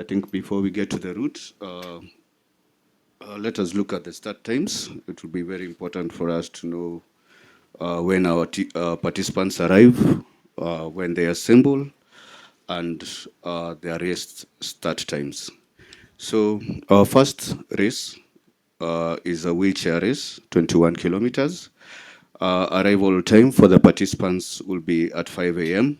I think before we get to the route, let us look at the start times. It will be very important for us to know when our participants arrive, when they assemble, and their race start times. So our first race is a wheelchair race, 21 kilometers. Arrival time for the participants will be at 5 a.m.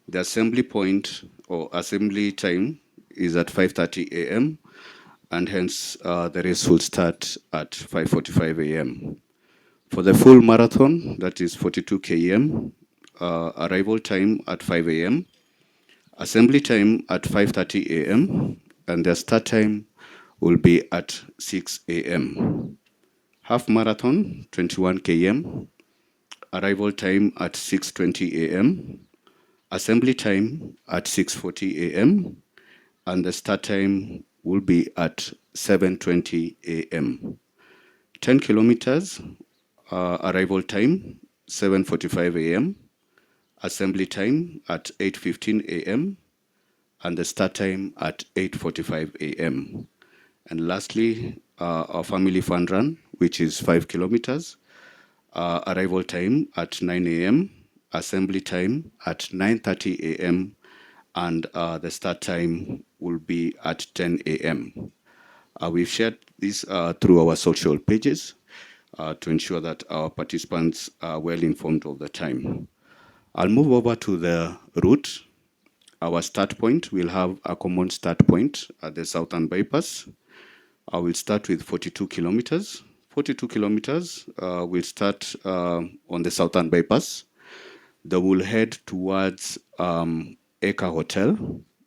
The assembly point or assembly time is at 5:30 a.m. and hence the race will start at 5:45 a.m. For the full marathon, that is 42 km, arrival time at 5 a.m., assembly time at 5:30 a.m., and the start time will be at 6 a.m. Half marathon, 21 km, arrival time at 6:20 a.m., assembly time at 6:40 a.m., and the start time will be at 7:20 a.m. 10 kilometers, arrival time 7:45 a.m., assembly time at 8:15 a.m., and the start time at 8:45 a.m. And lastly, our family fun run, which is 5 kilometers, arrival time at 9 a.m., assembly time at 9:30 a.m., and the start time will be at 10 a.m. We've shared this through our social pages to ensure that our participants are well informed of the time. I'll move over to the route. Our start point, we'll have a common start point at the Southern Bypass. I will start with 42 kilometers. 42 kilometers, we'll start on the Southern Bypass. They will head towards Eka Hotel,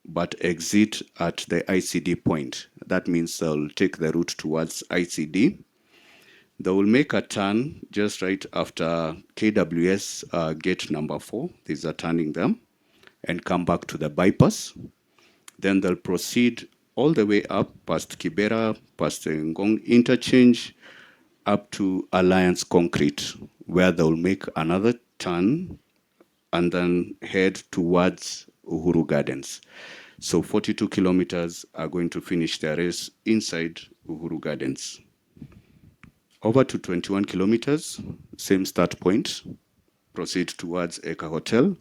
but exit at the ICD point. That means they'll take the route towards ICD. They will make a turn just right after KWS gate number 4. There's a turning there, and come back to the bypass. Then they'll proceed all the way up past Kibera, past the Ngong interchange, up to Alliance Concrete, where they'll make another turn and then head towards Uhuru Gardens. So 42 kilometers are going to finish their race inside Uhuru Gardens. Over to 21 kilometers, same start point, proceed towards Eka Hotel.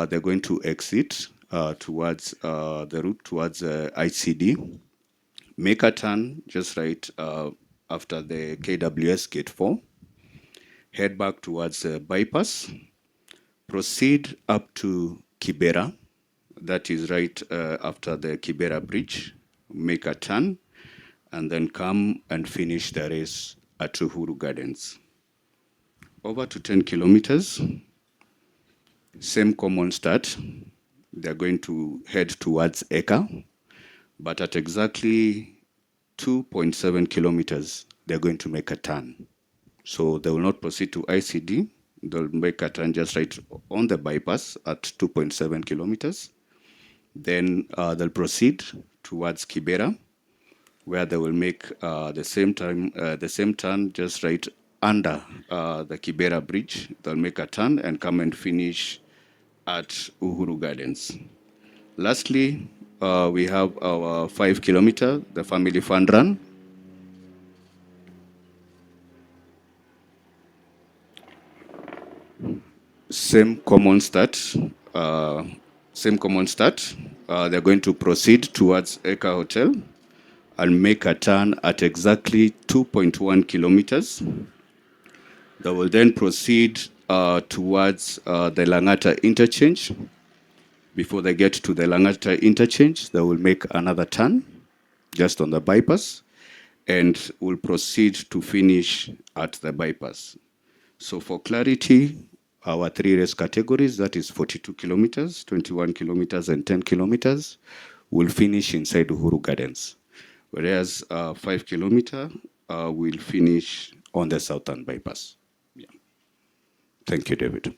They're going to exit towards the route towards ICD, make a turn just right after the KWS gate 4, head back towards bypass, proceed up to Kibera, that is right after the Kibera bridge, make a turn, and then come and finish the race at Uhuru Gardens. Over to 10 kilometers, same common start. They're going to head towards Eka, but at exactly 2.7 kilometers, they're going to make a turn. So they will not proceed to ICD. They'll make a turn just right on the bypass at 2.7 kilometers. Then they'll proceed towards Kibera, where they will make the same turn just right under the Kibera bridge. They'll make a turn and come and finish at Uhuru Gardens. Lastly, we have our 5 kilometer, the family fun run. Same common start. They're going to proceed towards Eka Hotel and make a turn at exactly 2.1 kilometers. They will then proceed towards the Langata interchange. Before they get to the Langata interchange, they will make another turn just on the bypass and will proceed to finish at the bypass. So for clarity, our 3 race categories, that is 42 kilometers, 21 kilometers, and 10 kilometers, will finish inside Uhuru Gardens. Whereas 5 kilometer will finish on the Southern Bypass. Yeah. Thank you, David.